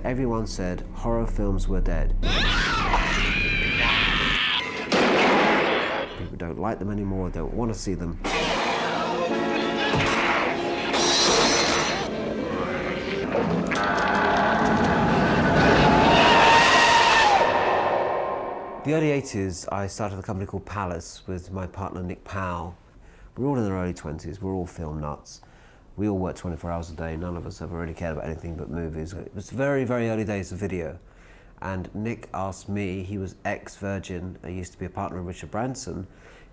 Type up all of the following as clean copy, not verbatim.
Everyone said horror films were dead. People don't like them anymore, don't want to see them. The early 80s, I started a company called Palace with my partner Nick Powell. We're all in our early 20s, we're all film nuts. We all work 24 hours a day, none of us ever really cared about anything but movies. It was very, very early days of video. And Nick asked me, he was ex-Virgin, I used to be a partner of Richard Branson,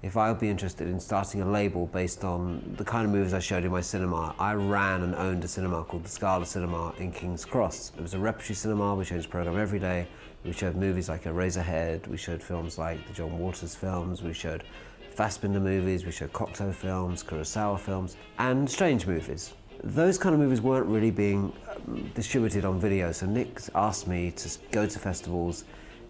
if I would be interested in starting a label based on the kind of movies I showed in my cinema. I ran and owned a cinema called the Scala Cinema in King's Cross. It was a repertory cinema, we changed the program every day. We showed movies like Eraserhead, we showed films like the John Waters films, we showed Fassbinder movies, we showed Cocteau films, Kurosawa films, and strange movies. Those kind of movies weren't really being distributed on video, so Nick asked me to go to festivals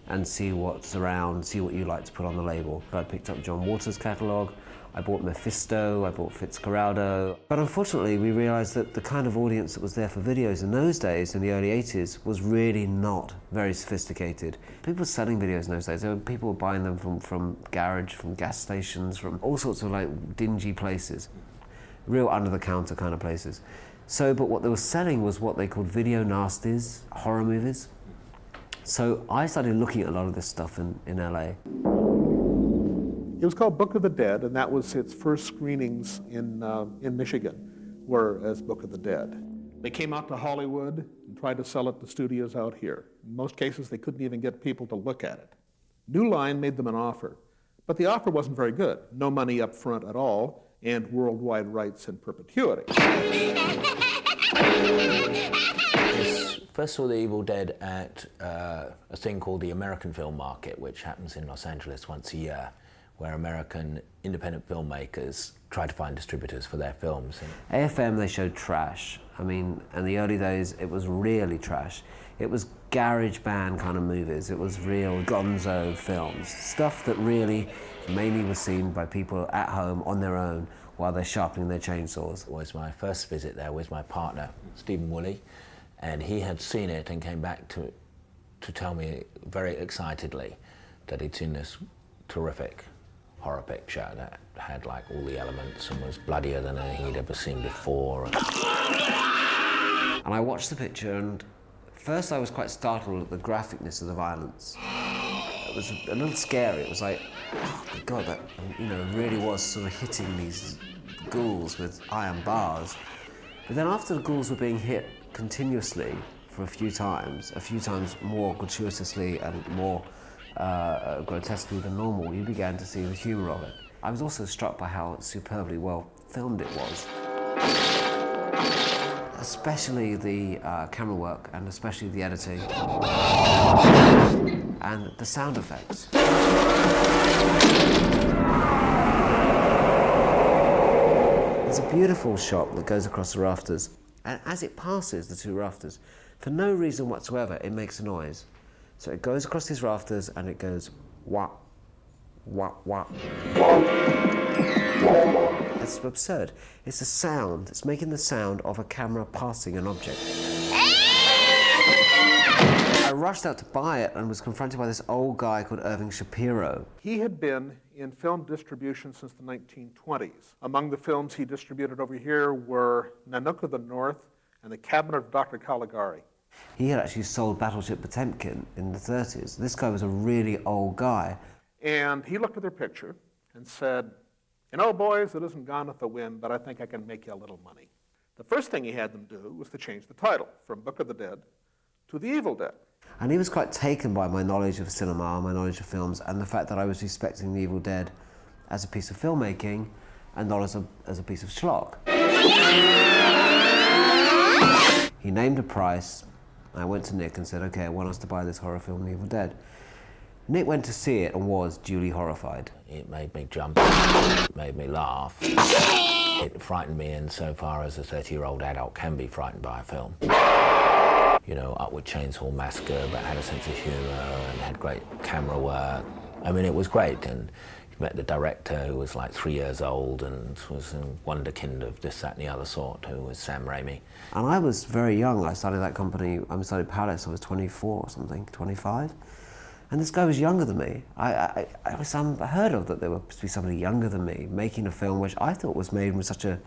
and see what's around, see what you like to put on the label. I picked up John Waters' catalogue, I bought Mephisto, I bought Fitzcarraldo. But unfortunately, we realised that the kind of audience that was there for videos in those days, in the early 80s, was really not very sophisticated. People were selling videos in those days. People were buying them from garage, from gas stations, from all sorts of like dingy places. Real under-the-counter kind of places. But what they were selling was what they called video nasties, horror movies. So I started looking at a lot of this stuff in LA. It was called Book of the Dead, and that was its first screenings in Michigan, were as Book of the Dead. They came out to Hollywood and tried to sell it to studios out here. In most cases, they couldn't even get people to look at it. New Line made them an offer, but the offer wasn't very good. No money up front at all, and worldwide rights in perpetuity. First saw The Evil Dead at a thing called the American Film Market, which happens in Los Angeles once a year, where American independent filmmakers try to find distributors for their films. AFM, they showed trash. I mean, in the early days, it was really trash. It was garage band kind of movies. It was real gonzo films. Stuff that really mainly was seen by people at home on their own while they're sharpening their chainsaws. It was my first visit there with my partner, Stephen Woolley, and he had seen it and came back to tell me very excitedly that he'd seen this terrific horror picture that had like all the elements and was bloodier than anything he'd ever seen before. And I watched the picture, and first I was quite startled at the graphicness of the violence. It was a little scary. It was like, oh my God, that really was sort of hitting these ghouls with iron bars. But then after the ghouls were being hit continuously for a few times more gratuitously and more grotesquely than normal, you began to see the humour of it. I was also struck by how superbly well filmed it was. Especially the camera work, and especially the editing. And the sound effects. There's a beautiful shot that goes across the rafters, and as it passes the two rafters, for no reason whatsoever, it makes a noise. So it goes across these rafters and it goes wah, wah, wah. It's absurd. It's a sound. It's making the sound of a camera passing an object. I rushed out to buy it and was confronted by this old guy called Irving Shapiro. He had been in film distribution since the 1920s. Among the films he distributed over here were Nanook of the North and The Cabinet of Dr. Caligari. He had actually sold Battleship Potemkin in the 30s. This guy was a really old guy. And he looked at their picture and said, "You know, boys, it isn't Gone with the Wind, but I think I can make you a little money." The first thing he had them do was to change the title from Book of the Dead to The Evil Dead. And he was quite taken by my knowledge of cinema, my knowledge of films, and the fact that I was respecting The Evil Dead as a piece of filmmaking and not as a piece of schlock. He named a price. I went to Nick and said, okay, I want us to buy this horror film, The Evil Dead. Nick went to see it and was duly horrified. It made me jump, it made me laugh. It frightened me insofar as a 30-year-old adult can be frightened by a film. You know, up with Chainsaw Massacre, but had a sense of humour and had great camera work. I mean, it was great, and Met the director, who was like 3 years old and was a wonderkind of this, that and the other sort, who was Sam Raimi. And I was very young. I started that company, I started Palace, I was 24 or something, 25. And this guy was younger than me. I was unheard of that there was to be somebody younger than me making a film which I thought was made in such a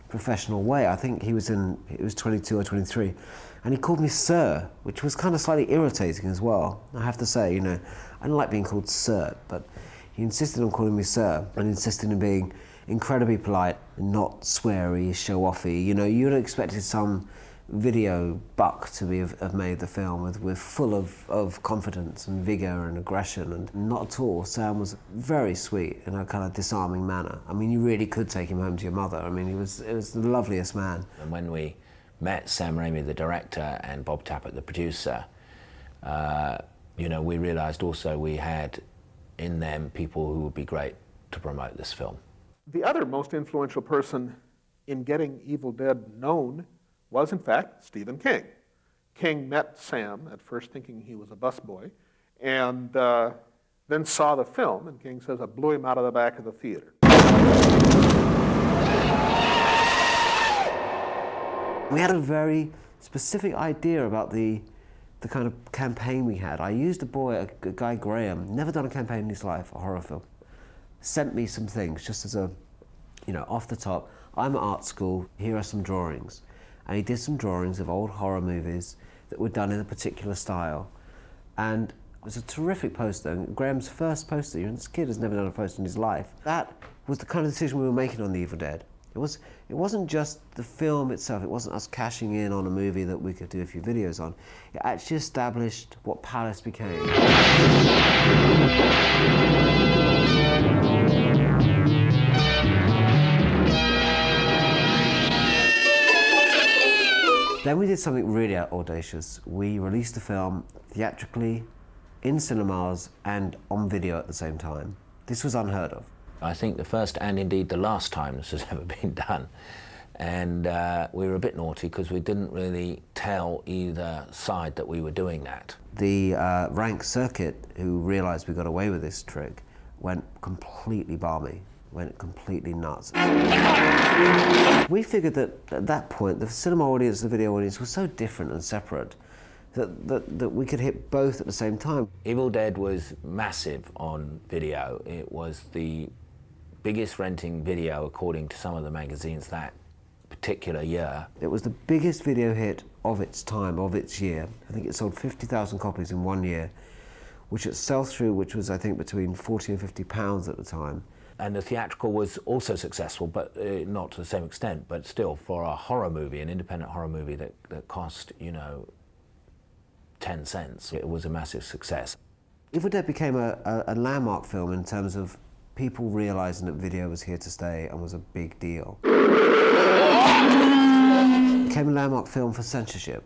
professional way. I think he was 22 or 23. And he called me sir, which was kind of slightly irritating as well. I have to say, you know, I don't like being called sir, but he insisted on calling me sir and insisted on being incredibly polite and not sweary, show-offy. You know, you'd have expected some video buck to have made the film with full of confidence and vigor and aggression, and not at all. Sam was very sweet in a kind of disarming manner. I mean, you really could take him home to your mother. I mean, it was the loveliest man. And when we met Sam Raimi, the director, and Bob Tappert, the producer, you know, we realized also we had in them people who would be great to promote this film. The other most influential person in getting Evil Dead known was, in fact, Stephen King. King met Sam at first thinking he was a busboy, and then saw the film, and King says, it blew him out of the back of the theater. We had a very specific idea about the kind of campaign we had. I used a guy Graham, never done a campaign in his life, a horror film, sent me some things just as a, you know, off the top. I'm at art school, here are some drawings. And he did some drawings of old horror movies that were done in a particular style. And it was a terrific poster. And Graham's first poster, you know, this kid has never done a poster in his life. That was the kind of decision we were making on The Evil Dead. It wasn't just the film itself, it wasn't us cashing in on a movie that we could do a few videos on. It actually established what Palace became. Then we did something really audacious. We released the film theatrically, in cinemas, and on video at the same time. This was unheard of. I think the first and indeed the last time this has ever been done. And we were a bit naughty because we didn't really tell either side that we were doing that. The rank circuit, who realized we got away with this trick, went completely balmy, went completely nuts. We figured that at that point, the cinema audience and the video audience were so different and separate that we could hit both at the same time. Evil Dead was massive on video. It was the biggest renting video according to some of the magazines that particular year. It was the biggest video hit of its time, of its year. I think it sold 50,000 copies in 1 year, which at sell-through, which was I think between 40 and 50 pounds at the time. And the theatrical was also successful, but not to the same extent, but still for a horror movie, an independent horror movie that cost, you know, 10 cents, it was a massive success. Evil Dead became a landmark film in terms of people realizing that video was here to stay and was a big deal. It became a landmark film for censorship,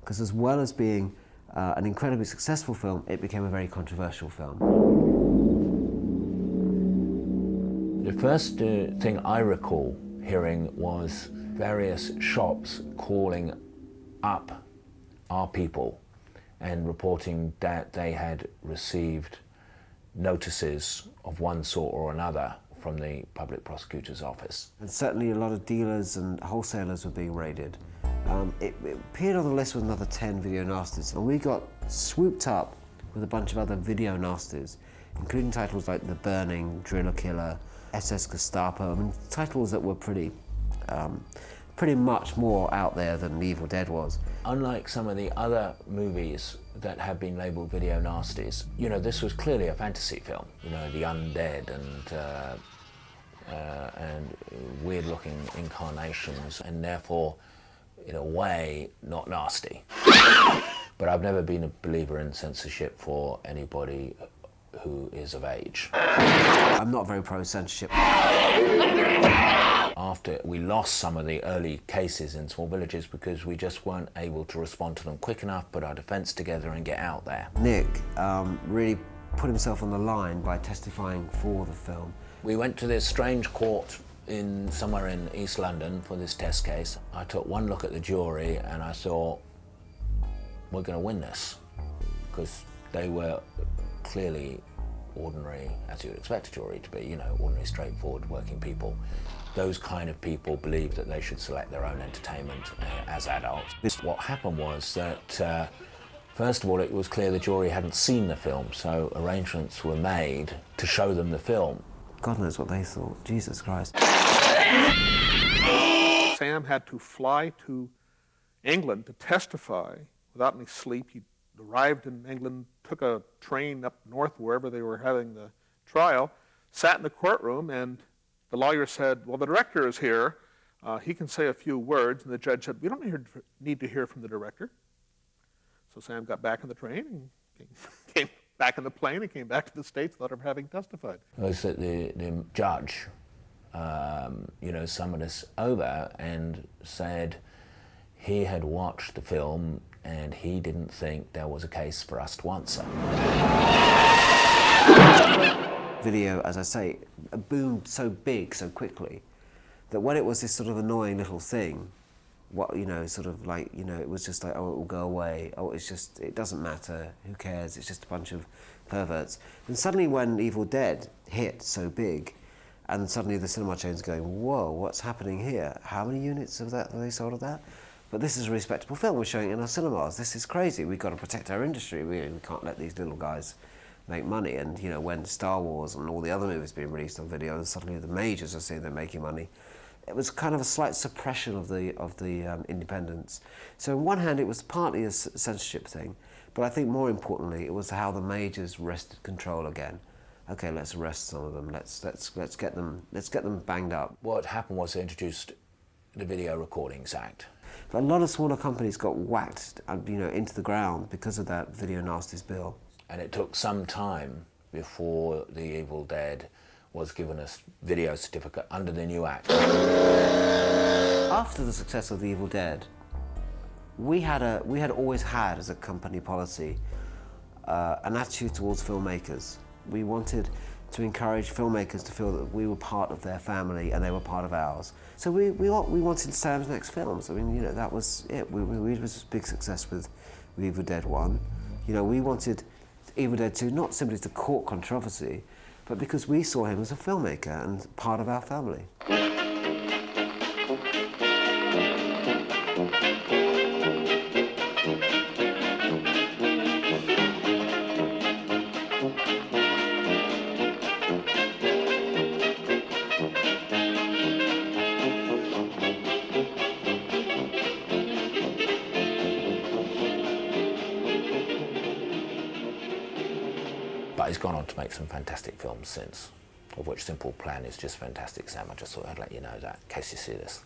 because as well as being an incredibly successful film, it became a very controversial film. The first thing I recall hearing was various shops calling up our people and reporting that they had received notices of one sort or another from the public prosecutor's office. And certainly a lot of dealers and wholesalers were being raided. It appeared on the list with another 10 video nasties, and we got swooped up with a bunch of other video nasties, including titles like The Burning, Driller Killer, SS Gestapo. I mean, titles that were pretty much more out there than The Evil Dead was. Unlike some of the other movies that have been labelled video nasties, you know, this was clearly a fantasy film. You know, the undead and weird-looking incarnations, and therefore, in a way, not nasty. But I've never been a believer in censorship for anybody who is of age. I'm not very pro-censorship. After we lost some of the early cases in small villages because we just weren't able to respond to them quick enough, put our defence together and get out there. Nick really put himself on the line by testifying for the film. We went to this strange court somewhere in East London for this test case. I took one look at the jury and I thought, we're going to win this, because they were clearly ordinary, as you would expect a jury to be, you know, ordinary, straightforward working people. Those kind of people believed that they should select their own entertainment as adults. What happened was that, first of all, it was clear the jury hadn't seen the film, so arrangements were made to show them the film. God knows what they thought. Jesus Christ. Sam had to fly to England to testify without any sleep. He arrived in England, took a train up north wherever they were having the trial, sat in the courtroom, and the lawyer said, well, the director is here. He can say a few words. And the judge said, we don't need to hear from the director. So Sam got back on the train and came back in the plane and came back to the States without ever having testified. It was that the judge, you know, summoned us over and said he had watched the film and he didn't think there was a case for us to answer. Video, as I say, boomed so big so quickly that when it was this sort of annoying little thing, what, you know, sort of like, you know, it was just like, oh, it will go away, oh, it's just, it doesn't matter, who cares, it's just a bunch of perverts. And suddenly when Evil Dead hit so big, and suddenly the cinema chain's going, whoa, what's happening here? How many units of that have they sold of that? But this is a respectable film, we're showing it in our cinemas, this is crazy, we've got to protect our industry, we can't let these little guys make money. And you know, when Star Wars and all the other movies being released on video, and suddenly the majors are saying they're making money, it was kind of a slight suppression of the independents. So on one hand, it was partly a censorship thing, but I think more importantly, it was how the majors wrested control again. Okay, let's arrest some of them. Let's get them banged up. What happened was they introduced the Video Recordings Act. But a lot of smaller companies got whacked, you know, into the ground because of that Video Nasties bill. And it took some time before the Evil Dead was given a video certificate under the new act. After the success of the Evil Dead, we had always had as a company policy an attitude towards filmmakers. We wanted to encourage filmmakers to feel that we were part of their family and they were part of ours. So we wanted Sam's next films. I mean, you know, that was it. It was a big success with Evil Dead 1. You know, we wanted Evil Dead 2 not simply to court controversy, but because we saw him as a filmmaker and part of our family. But he's gone on to make some fantastic films since, of which Simple Plan is just fantastic, Sam. I just thought I'd let you know that, in case you see this.